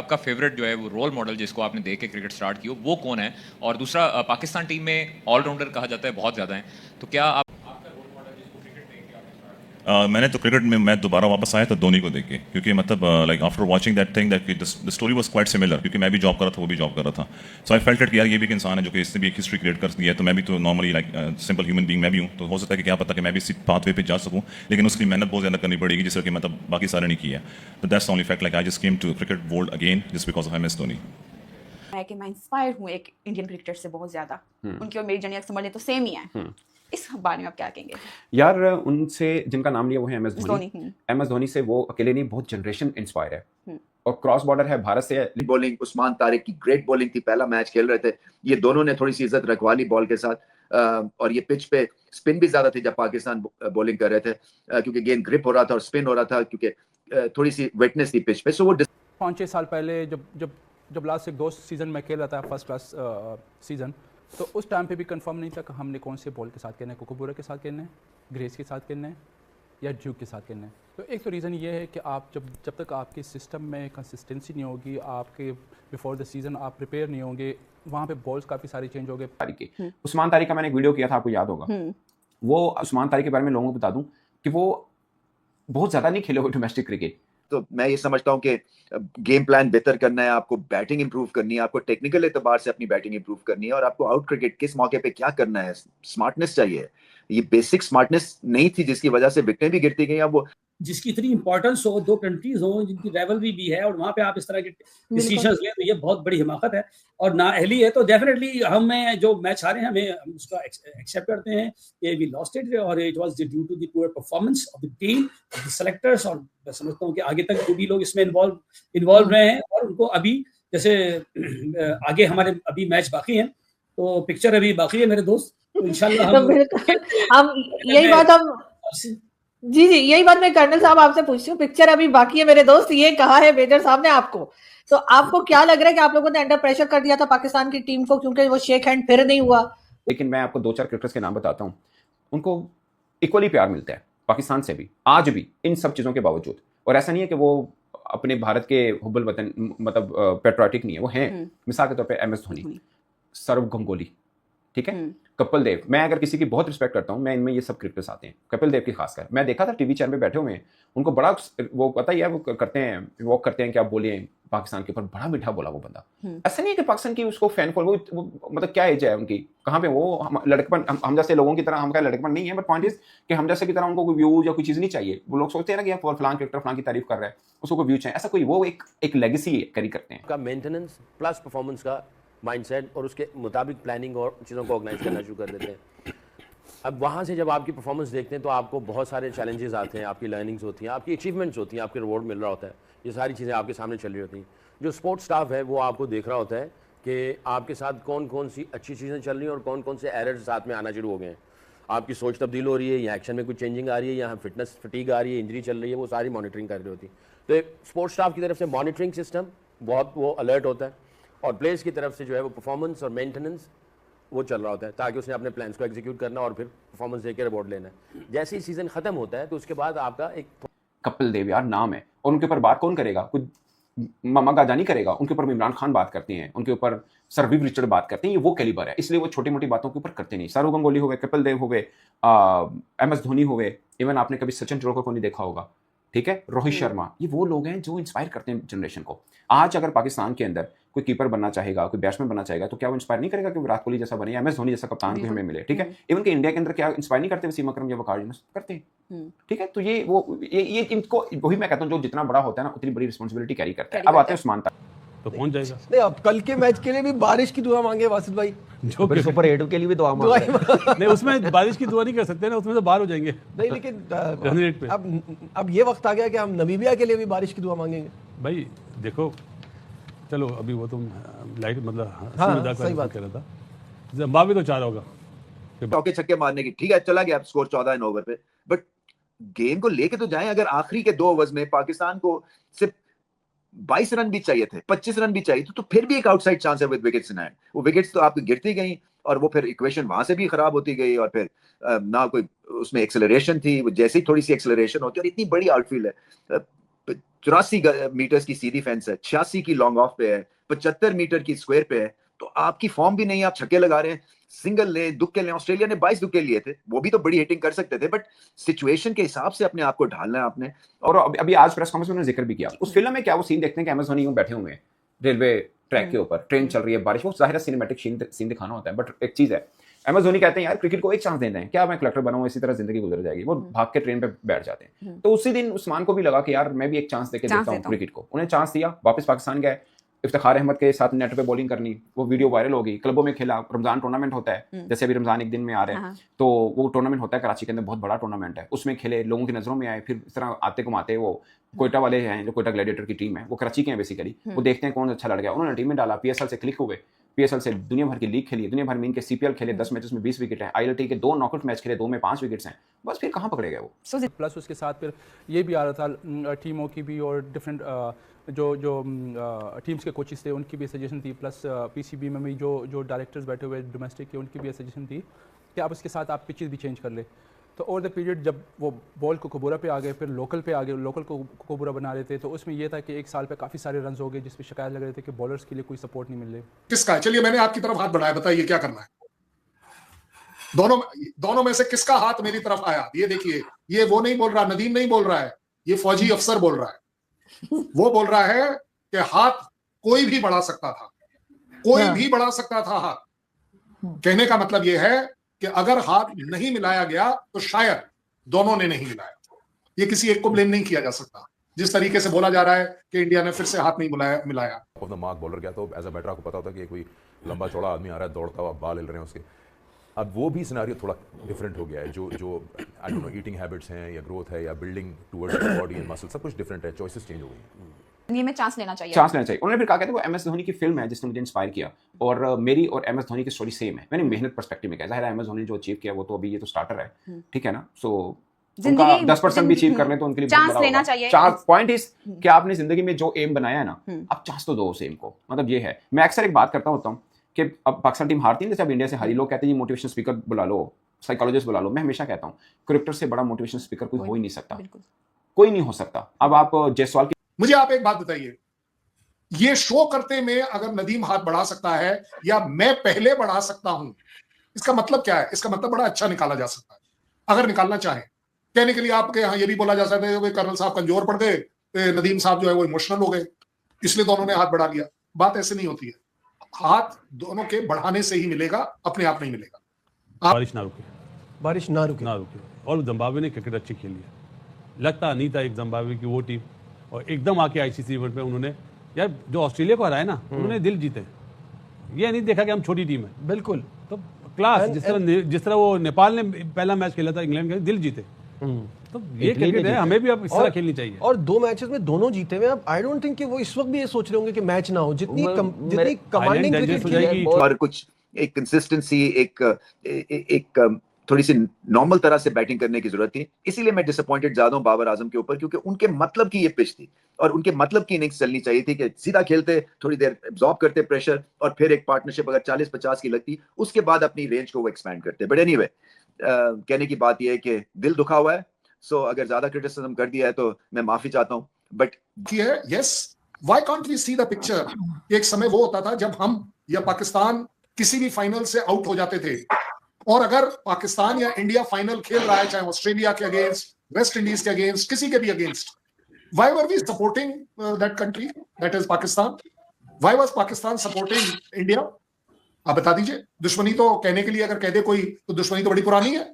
आपका फेवरेट जो है वो रोल मॉडल जिसको आपने देख के क्रिकेट स्टार्ट की हो वो कौन है? और दूसरा पाकिस्तान टीम में ऑलराउंडर कहा जाता है बहुत ज़्यादा हैं, तो क्या आप आपका रोल मॉडल जिसको क्रिकेट देख के आपने स्टार्ट किया? मैंने तो क्रिकेट में मैं दोबारा वापस आया तो धोनी को देख के, क्योंकि मतलब like after watching that thing that the story was quite similar, क्योंकि मैं भी जॉब कर रहा था, वो भी जॉब कर रहा था. सो आई फेल्ट कि यार ये भी एक इंसान है जो कि इसने भी एक हिस्ट्री क्रिएट कर दिया है, तो मैं भी तो normally like simple human being मैं भी हूँ, तो हो सकता है कि क्या पता कि मैं भी इसी पाथवे पे जा सकूँ, लेकिन उसकी मेहनत बहुत ज़्यादा करनी पड़ेगी जिससे कि मतलब बाकी सारे नहीं किया. But that's only fact, like I just came to cricket world again just because of MS Dhoni. है कि मैं इंस्पायर हूँ एक इंडियन क्रिकेटर से बहुत ज्यादा. उनकी और मेरी जर्नी समझ लें तो सेम ही है. इस बारे में आप क्या कहेंगे? यार उनसे जिनका नाम लिया वो है M S Dhoni. Dhoni. M S Dhoni से वो अकेले नहीं, बहुत जनरेशन इंस्पायर है. और क्रॉस बॉर्डर है भारत से. बॉलिंग उस्मान तारिक की ग्रेट बॉलिंग थी, पहला मैच खेल रहे थे ये दोनों ने, थोड़ी सी इज्जत रखवा ली बॉल के साथ. और ये पिच पे स्पिन भी ज्यादा थी जब पाकिस्तान बॉलिंग कर रहे थे, क्योंकि गेंद ग्रिप हो रहा था और स्पिन हो रहा था, क्योंकि थोड़ी सी वेटनेस थी पिच पे. सो वो 5-6 साल पहले जब लास्ट एक 2 सीज़न में खेल रहा था फर्स्ट क्लास सीज़न, तो उस टाइम पे भी कंफर्म नहीं था कि हमने कौन से बॉल के साथ खेलना है, कोकोबूरा के साथ खेलना है, ग्रेस के साथ खेलना है या ड्यूक के साथ खेलना है. तो एक तो रीज़न ये है कि आप जब तक आपके सिस्टम में कंसिस्टेंसी नहीं होगी, आपके बिफोर द सीज़न आप प्रिपेयर नहीं होंगे, वहाँ पे बॉल्स काफ़ी सारे चेंज हो गए. उस्मान तारिक का मैंने एक वीडियो किया था, आपको याद होगा. वो उस्मान तारिक के बारे में लोगों को बता दूं कि वो बहुत ज़्यादा नहीं खेले हुए डोमेस्टिक क्रिकेट. तो मैं ये समझता हूँ कि गेम प्लान बेहतर करना है, आपको बैटिंग इंप्रूव करनी है, आपको टेक्निकल एतबार से अपनी बैटिंग इंप्रूव करनी है, और आपको आउट क्रिकेट किस मौके पे क्या करना है, स्मार्टनेस चाहिए. ये बेसिक स्मार्टनेस नहीं थी जिसकी वजह से विकेटें भी गिरती गई. अब वो जिसकी इतनी इंपॉर्टेंस हो, दो कंट्रीज हो जिनकी राइवलरी भी है, और वहाँ पे आप इस तरह के डिसीजंस लें, तो ये बहुत बड़ी हिमाकत है और नाअहली है. तो डेफिनेटली हमें जो मैच हारे हैं हम उसका एक्सेप्ट करते हैं कि वी लॉस्ट इट, और it was due to the poor performance of the team, of the selectors. और मैं समझता हूँ कि आगे तक जो भी लोग इसमें इन्वॉल्व रहे हैं, और उनको अभी जैसे आगे हमारे अभी मैच बाकी हैं, तो पिक्चर अभी बाकी है मेरे दोस्त, तो इंशाल्लाह हम यही बात जी यही बात मैं कर्नल साहब आपसे पूछती हूँ. पिक्चर अभी बाकी है मेरे दोस्त, ये कहा है मेजर साहब ने आपको. तो आपको क्या लग रहा है कि आप लोगों ने अंडर प्रेशर कर दिया था पाकिस्तान की टीम को, क्योंकि वो शेक हैंड फिर नहीं हुआ? लेकिन मैं आपको 2-4 क्रिकेटर्स के नाम बताता हूँ, उनको इक्वली प्यार मिलता है पाकिस्तान से भी आज भी, इन सब चीज़ों के बावजूद. और ऐसा नहीं है कि वो अपने भारत के हुब्बुल वतन मतलब पेट्रियाटिक नहीं है, वो हैं. मिसाल के तौर पर एम एस धोनी, सौरव गंगोली, ठीक है, कपिल देव. मैं अगर किसी की बहुत रिस्पेक्ट करता हूँ, मैं इनमें ये सब क्रिकेटर्स आते हैं, कपिल देव की खासकर. मैं देखा था टीवी चैनल पे बैठे हुए हैं, उनको बड़ा वो पता ही है, वो करते हैं, वॉक करते हैं, क्या बोले पाकिस्तान के ऊपर, बड़ा मीठा बोला वो बंदा. ऐसा नहीं है कि पाकिस्तान की उसको फैन फॉलो, वो मतलब क्या एज है उनकी, कहाँ पे वो लड़कपन, हम जैसे लोगों की तरह, हम क्या लड़कपन नहीं है, बट पॉइंट इज कि हम जैसे की तरह उनको कोई व्यूज या कोई चीज़ नहीं चाहिए. वो लोग सोचते हैं ना कि फलां क्रिकेटर फलां की तारीफ कर रहा है, उसको कोई व्यू चाहिए. ऐसा कोई, वो एक लेगेसी कैरी करते हैं का मेंटेनेंस प्लस परफॉर्मेंस का माइंडसेट, और उसके मुताबिक प्लानिंग और चीज़ों को ऑर्गेनाइज करना शुरू कर देते हैं. अब वहाँ से जब आपकी परफॉर्मेंस देखते हैं तो आपको बहुत सारे चैलेंजेस आते हैं, आपकी लर्निंग्स होती हैं, आपकी अचीवमेंट्स होती हैं, आपके रिवॉर्ड मिल रहा होता है, ये सारी चीज़ें आपके सामने चल रही होती हैं. जो स्पोर्ट्स स्टाफ है वो आपको देख रहा होता है कि आपके साथ कौन कौन सी अच्छी चीज़ें चल रही हैं और कौन कौन से एरर्स साथ में आना शुरू हो गए हैं. आपकी सोच तब्दील हो रही है, या एक्शन में कुछ चेंजिंग आ रही है, या फिटनेस फटीग आ रही है, इंजरी चल रही है, वो सारी मॉनिटरिंग कर रही होती है. तो स्पोर्ट्स स्टाफ की तरफ से मॉनिटरिंग सिस्टम बहुत वो अलर्ट होता है, और प्लेयर्स की तरफ से जो है वो परफॉर्मेंस और मेंटेनेंस वो चल रहा होता है, ताकि उसने अपने प्लान्स को एग्जीक्यूट करना और फिर परफॉर्मेंस देकर रिवॉर्ड लेना है. जैसे ही सीजन खत्म होता है तो उसके बाद आपका एक कपिल देव यार नाम है, और उनके ऊपर बात कौन करेगा, कुछ मामा गाजानी करेगा. उनके ऊपर इमरान खान बात करते हैं, उनके ऊपर सरवीव रिचर्ड बात करते हैं. ये वो कैलिबर है, इसलिए वो छोटी मोटी बातों के ऊपर करते नहीं. सौरव गंगोली हुए, कपिल देव हुए, एम एस धोनी हुए, इवन आपने कभी सचिन तेंदुलकर को नहीं देखा होगा, ठीक है, रोहित शर्मा. ये वो लोग हैं जो इंस्पायर करते हैं जनरेशन को. आज अगर पाकिस्तान के अंदर कोई कीपर बनना चाहेगा, कोई बैट्समैन बनना चाहेगा, तो क्या वो इंस्पायर नहीं करेगा कि विराट कोहली जैसा बने, एम एस धोनी जैसा कप्तान को हमें मिले, ठीक है. इवन के इंडिया के अंदर क्या इंस्पायर नहीं करते वसीम अकरम या वकार यूनुस, करते हैं, ठीक है. तो ये इनको, वही मैं कहता हूँ, जो जितना बड़ा होता है ना उतनी बड़ी रिस्पॉन्सिबिलिटी कैरी करता है. अब आते हैं उस्मान तारिक, तो पहुंच जाएगा. नहीं, अब कल के मैच के लिए भी बारिश की दुआ मांगे वासिद भाई, जो फिर सुपर 8 के लिए भी दुआ मांगे. नहीं, उसमें बारिश की दुआ नहीं कर सकते ना, उसमें तो बाहर हो जाएंगे. नहीं, लेकिन अब ये वक्त आ गया कि हम नमीबिया के लिए भी बारिश की दुआ मांगेंगे. भाई देखो, चलो अभी वो तुम लाइट मतलब सही बात कह रहा था, जिम्बाब्वे तो चाह रहा होगा चौके छक्के मारने की, ठीक है, चला गया स्कोर 14 ओवर पे, बट गेम को लेके तो जाएं. अगर आखिरी के 2 ओवर्स में पाकिस्तान को सिर्फ 22 रन भी चाहिए थे, 25 रन भी चाहिए तो फिर भी एक आउटसाइड चांस है विद विकेट्स इन हैंड. वो विकेट्स तो आपकी गिरती गई, और वो फिर इक्वेशन वहां से भी खराब होती गई, और फिर ना कोई उसमें एक्सेलरेशन थी. जैसे ही थोड़ी सी एक्सेलरेशन होती है, और इतनी बड़ी आउटफील्ड है, 84 मीटर्स की सीधी फेंस है, 86 की लॉन्ग ऑफ पे है, 75 मीटर की स्क्वायर पे है, तो आपकी फॉर्म भी नहीं, आप छक्के लगा रहे हैं, सिंगल ले, दुक्के ले। ऑस्ट्रेलिया ने 22 दुक्के लिए थे, वो भी तो बड़ी हिटिंग कर सकते थे, बट सिचुएशन के हिसाब से अपने आप को ढालना है आपने। और अभी आज प्रेस कॉन्फ्रेंस में उन्होंने जिक्र भी किया, उस फिल्म में क्या वो सीन देखते हैं कि एम एस धोनी यूं बैठे हुए हैं रेलवे ट्रैक के ऊपर, ट्रेन चल रही है, बारिश, वो जाहिर सिनेमैटिक सीन दिखाना होता है, बट एक चीज है, एम एस धोनी कहते हैं यार क्रिकेट को एक चांस देते हैं, क्या मैं कलेक्टर बनाऊं, इसी तरह जिंदगी गुजर जाएगी, वो भाग के ट्रेन पे बैठ जाते हैं। तो उसी दिन उस्मान को भी लगा कि यार मैं भी एक चांस देके देखता हूं क्रिकेट को, उन्हें चांस दिया, वापस पाकिस्तान गए, इफ्तिखार अहमद के साथ नेट पे बॉलिंग करनी, वो वीडियो वायरल हो गई, क्लबों में खेला, रमजान टूर्नामेंट होता है, जैसे अभी रमजान एक दिन में आ रहे हैं, तो वो टूर्नामेंट होता है कराची के अंदर, बहुत बड़ा टूर्नामेंट है, उसमें खेले, लोगों की नजरों में आए, फिर इस तरह आते घुमाते वो कोयटा वाले हैं, जो कोयटा ग्लैडिएटर की टीम है, वो कराची के हैं बेसिकली, वो देखते हैं कौन अच्छा लड़ गया, उन्होंने टीम में डाला, पीएसएल से क्लिक हुए, पीएसएल से दुनिया भर की लीग खेली, दुनिया भर में इनके सीपीएल खेले, 10 मैचेस में 20 विकेट हैं, आईएलटी के 2 नॉकआउट मैच खेले, 2 में 5 विकेट्स हैं, बस फिर कहाँ पकड़े गए वो। प्लस उसके साथ फिर ये भी आ रहा था टीमों की भी, और डिफरेंट जो टीम्स के कोचेस थे उनकी भी सजेशन थी, प्लस पीसीबी में भी जो डायरेक्टर्स बैठे हुए डोमेस्टिक के, उनकी भी सजेशन थी कि आप इसके साथ आप पिचेस भी चेंज कर ले। तो ओवर द पीरियड जब वो बॉल को कोबोरा पे आ गए, फिर लोकल पे आ गए, लोकल को कोबोरा बना रहे थे, तो उसमें ये था कि एक साल पे काफ़ी सारे रन हो गए, जिसपे शिकायत लग रहे थे कि बॉलर्स के लिए कोई सपोर्ट नहीं मिल रही। किसका है? चलिए मैंने आपकी तरफ हाथ बढ़ाया, बताइए क्या करना है। दोनों में से किसका हाथ मेरी तरफ आया? ये देखिए, ये वो नहीं बोल रहा, नदीम नहीं बोल रहा है, ये फौजी अफसर बोल रहा है। वो बोल रहा है कि हाथ कोई भी बढ़ा सकता था, कोई भी बढ़ा सकता था हाथ। कहने का मतलब ये है कि अगर हाथ नहीं मिलाया गया तो शायद दोनों ने नहीं मिलाया। ये किसी एक को ब्लेम नहीं किया जा सकता। जिस तरीके से बोला जा रहा है कि इंडिया ने फिर से हाथ नहीं मिलाया। ऑफ द मार्क बॉलर गया तो एज अ बैटर आपको पता होता है कि कोई लंबा चौड़ा आदमी आ रहा है, दौड़ता हुआ, बाल हिल रहे हैं उसके। अब वो भी सिनेरियो थोड़ा डिफरेंट हो गया है, जो I don't know eating habits हैं या ग्रोथ है या building towards body and muscle, सब कुछ डिफरेंट है, चॉइसेस चेंज हो गई। ये में चांस लेना चाहिए, चांस लेना चाहिए। उन्होंने फिर कहा कि वो एम एस धोनी की फिल्म है जिसने मुझे इंस्पायर किया, और मेरी और एम एस धोनी की स्टोरी सेम है। मैंने मेहनत पर्सपेक्टिव में कहा, जाहिर है एम एस धोनी जो अचीव किया वो तो अभी ये तो स्टार्टर है, ठीक है ना, सो उनका 10% भी अचीव कर लें तो उनके लिए चांस लेना चाहिए। चार पॉइंट इज कि आपने जिंदगी में जो एम बनाया है ना, आप चांस तो दो उस एम को। मतलब ये है, मैं अक्सर एक बात करता होता हूँ कि अब पाकिस्तान टीम हारती है, जैसे अब इंडिया से हारी, लोग कहते हैं ये मोटिवेशन स्पीकर बुला लो, साइकोलॉजिस्ट बुला लो। मैं हमेशा कहता हूँ क्रिकेटर से बड़ा मोटिवेशन स्पीकर कोई हो ही नहीं सकता, कोई नहीं हो सकता। अब आप जायसवाल की, मुझे आप एक बात बताइए, ये शो करते में अगर नदीम हाथ बढ़ा सकता है या मैं पहले बढ़ा सकता हूं, इसका मतलब क्या है? इसका मतलब बड़ा अच्छा निकाला जा सकता है अगर निकालना चाहें। कहने के लिए आपके यहाँ ये भी बोला जा सकता है कि कर्नल साहब कमजोर पड़ गए, नदीम साहब जो है वो इमोशनल हो गए, इसलिए दोनों ने हाथ बढ़ा लिया। बात ऐसे नहीं होती है, हाथ दोनों के बढ़ाने से ही मिलेगा, अपने आप नहीं मिलेगा। बारिश ना रुके, बारिश ना रुके। और जिम्बाब्वे ने क्रिकेट अच्छी खेली है, लगता नहीं था एक जिम्बाब्वे की वो टीम, और एकदम आके आईसीसी इवेंट पे उन्होंने, यार जो ऑस्ट्रेलिया को हराया ना, उन्होंने दिल जीते। ये नहीं देखा कि हम छोटी टीम है, बिल्कुल तो क्लास, जिस तरह वो नेपाल ने पहला मैच खेला था इंग्लैंड का, दिल जीते। तो ये क्रिकेट है, हमें भी अब इस तरह खेलनी चाहिए। और 2 मैचेस में दोनों जीते हुए। अब आई डोंट थिंक कि वो इस वक्त भी ये सोच रहे होंगे कि मैच ना हो, जितनी कमांडिंग क्रिकेट खेली, और कुछ एक कंसिस्टेंसी, एक थोड़ी सी नॉर्मल तरह से बैटिंग करने की जरूरत थी। इसीलिए मैं डिसअपॉइंटेड ज्यादा हूं बाबर आजम के ऊपर, क्योंकि उनके मतलब की ये पिच थी और उनके मतलब की इनिंग्स चलनी चाहिए थी कि सीधा खेलते, थोड़ी देर एब्जॉर्ब करते प्रेशर, और फिर एक पार्टनरशिप अगर 40-50 की लगती, उसके बाद अपनी रेंज को वो एक्सपैंड करते। बट एनीवे, कहने की बात यह है कि दिल दुखा हुआ है, सो अगर ज्यादा क्रिटिसिज्म कर दिया है तो मैं माफी चाहता हूं। But yes, why can't we see the picture? एक समय वो होता था जब हम या पाकिस्तान किसी भी फाइनल से आउट हो जाते थे, और अगर पाकिस्तान या इंडिया फाइनल खेल रहा है, चाहे ऑस्ट्रेलिया के अगेंस्ट, वेस्ट इंडीज के अगेंस्ट, किसी के भी against, why were we supporting that country, that is Pakistan? Why was Pakistan supporting India? आप बता दीजिए। दुश्मनी तो कहने के लिए अगर कह दे कोई, तो दुश्मनी तो बड़ी पुरानी है,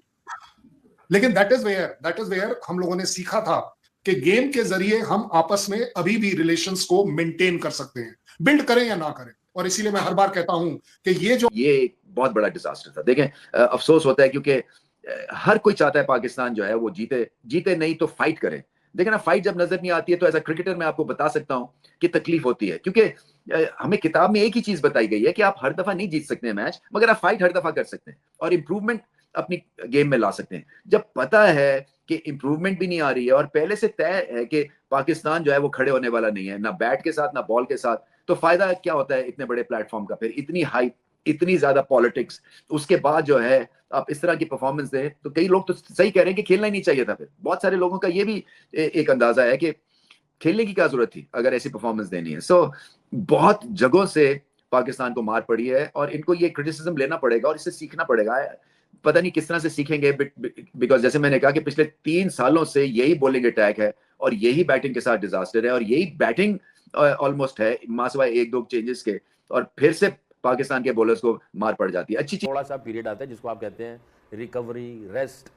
लेकिन दैट इज वेयर हम लोगों ने सीखा था कि गेम के जरिए हम आपस में अभी भी रिलेशंस को मेंटेन कर सकते हैं, बिल्ड करें या ना करें। और इसीलिए मैं हर बार कहता हूं कि ये एक बहुत बड़ा डिजास्टर था। देखें, अफसोस होता है क्योंकि हर कोई चाहता है पाकिस्तान जो है वो जीते नहीं तो फाइट करे। देखें ना, फाइट जब नजर नहीं आती है तो एज अ क्रिकेटर मैं आपको बता सकता हूं कि तकलीफ होती है, क्योंकि हमें किताब में एक ही चीज बताई गई है कि आप हर दफा नहीं जीत सकते हैं मैच, मगर आप फाइट हर दफा कर सकते हैं और इंप्रूवमेंट अपनी गेम में ला सकते हैं। जब पता है कि इंप्रूवमेंट भी नहीं आ रही है और पहले से तय है कि पाकिस्तान जो है वो खड़े होने वाला नहीं है, ना बैट के साथ ना बॉल के साथ, तो फायदा क्या होता है इतने बड़े प्लेटफॉर्म का? फिर इतनी हाइप, इतनी ज्यादा पॉलिटिक्स, उसके बाद जो है आप इस तरह की परफॉर्मेंस दें, तो कई लोग तो सही कह रहे हैं कि खेलना ही नहीं चाहिए था। फिर बहुत सारे लोगों का ये भी एक अंदाजा है कि खेलने की क्या जरूरत थी अगर ऐसी परफॉर्मेंस देनी है। सो बहुत जगहों से पाकिस्तान को मार पड़ी है और इनको ये क्रिटिसिज्म लेना पड़ेगा और इससे सीखना पड़ेगा। पता नहीं किस तरह से सीखेंगे, बिकॉज जैसे मैंने कहा कि पिछले 3 सालों से यही बॉलिंग अटैक है और यही बैटिंग के साथ डिजास्टर है और यही बैटिंग ऑलमोस्ट है मासवा 1-2 चेंजेस के, और फिर से पाकिस्तान के बॉलर्स को मार पड़ जाती है। अच्छी थोड़ा सा पीरियड आता है जिसको आप कहते हैं recovery, rest,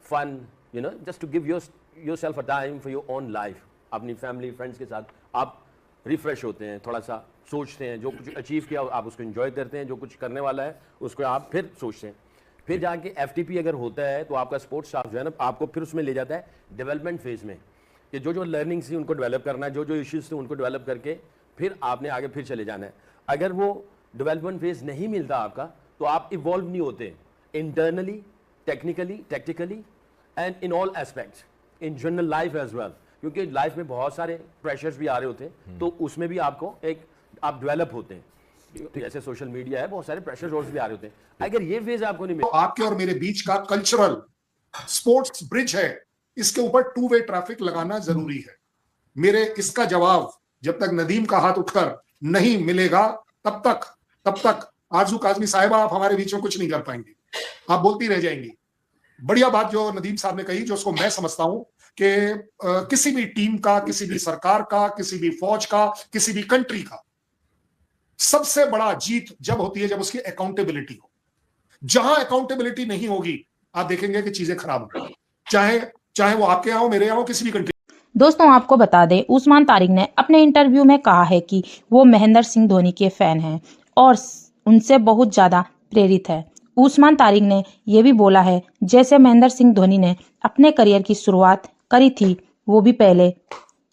fun, you know, just to give yourself a time for your own life. अपनी फैमिली फ्रेंड्स के साथ आप रिफ्रेश होते हैं, थोड़ा सा सोचते हैं, जो कुछ अचीव किया आप उसको एंजॉय करते हैं, जो कुछ करने वाला है उसको आप फिर सोचते हैं। फिर जाके FTP अगर होता है तो आपका स्पोर्ट्स स्टाफ जो है ना आपको फिर उसमें ले जाता है डेवलपमेंट फेज में, कि जो लर्निंग्स थी उनको डेवलप करना है, जो इश्यूज थे उनको डेवलप करके फिर आपने आगे फिर चले जाना है। अगर वो डेवलपमेंट फेज नहीं मिलता आपका तो आप इवॉल्व नहीं होते internally, technically, tactically and in all aspects in general life as well, क्योंकि लाइफ में बहुत सारे प्रेशर्स भी आ रहे होते हैं तो उसमें भी आपको आप डेवलप होते हैं। जैसे सोशल मीडिया है, बहुत सारे प्रेशर्स और भी आ रहे होते हैं। अगर ये फेज आपको नहीं तो आपके और मेरे बीच का कल्चरल स्पोर्ट्स ब्रिज है, इसके ऊपर 2 वे ट्रैफिक लगाना जरूरी है। मेरे इसका जवाब जब तक नदीम का हाथ उठकर नहीं मिलेगा तब तक आरजू काजमी साहिबा आप हमारे बीच में कुछ नहीं कर पाएंगे, आप बोलती रह जाएंगी। बढ़िया बात जो नदीम साहब ने कही, जो उसको मैं समझता हूं कि किसी भी टीम का, किसी भी सरकार का, किसी भी फौज का, किसी भी कंट्री का सबसे बड़ा जीत जब होती है जब उसकी अकाउंटेबिलिटी हो। जहां अकाउंटेबिलिटी नहीं होगी आप देखेंगे कि चीजें खराब होंगी, चाहे वो आपके यहाँ हो, मेरे यहाँ हो, किसी भी कंट्री। दोस्तों आपको बता दें, उस्मान तारिक ने अपने इंटरव्यू में कहा है कि वो महेंद्र सिंह धोनी के फैन हैं और उनसे बहुत ज्यादा प्रेरित है। उस्मान तारिक ने यह भी बोला है जैसे महेंद्र सिंह धोनी ने अपने करियर की शुरुआत करी थी, वो भी पहले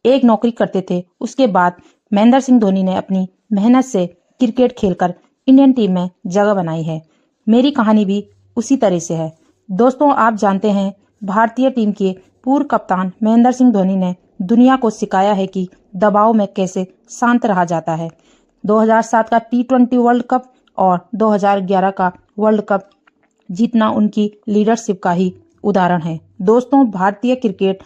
एक नौकरी करते थे, उसके बाद महेंद्र सिंह धोनी ने अपनी मेहनत से क्रिकेट खेलकर इंडियन टीम में जगह बनाई है। मेरी कहानी भी उसी तरह से है। दोस्तों आप जानते हैं भारतीय टीम के पूर्व कप्तान महेंद्र सिंह धोनी ने दुनिया को सिखाया है कि दबाव में कैसे शांत रहा जाता है। 2007 का T20 वर्ल्ड कप और 2011 का वर्ल्ड कप जीतना उनकी लीडरशिप का ही उदाहरण है। दोस्तों भारतीय क्रिकेट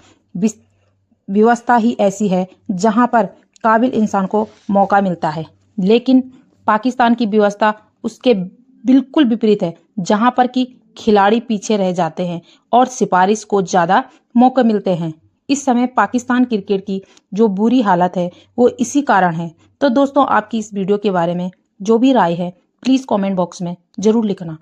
व्यवस्था ही ऐसी है जहां पर काबिल इंसान को मौका मिलता है, लेकिन पाकिस्तान की व्यवस्था उसके बिल्कुल विपरीत है, जहां पर कि खिलाड़ी पीछे रह जाते हैं और सिफारिश को ज्यादा मौके मिलते हैं। इस समय पाकिस्तान क्रिकेट की जो बुरी हालत है वो इसी कारण है। तो दोस्तों आपकी इस वीडियो के बारे में जो भी राय है प्लीज कमेंट बॉक्स में जरूर लिखना।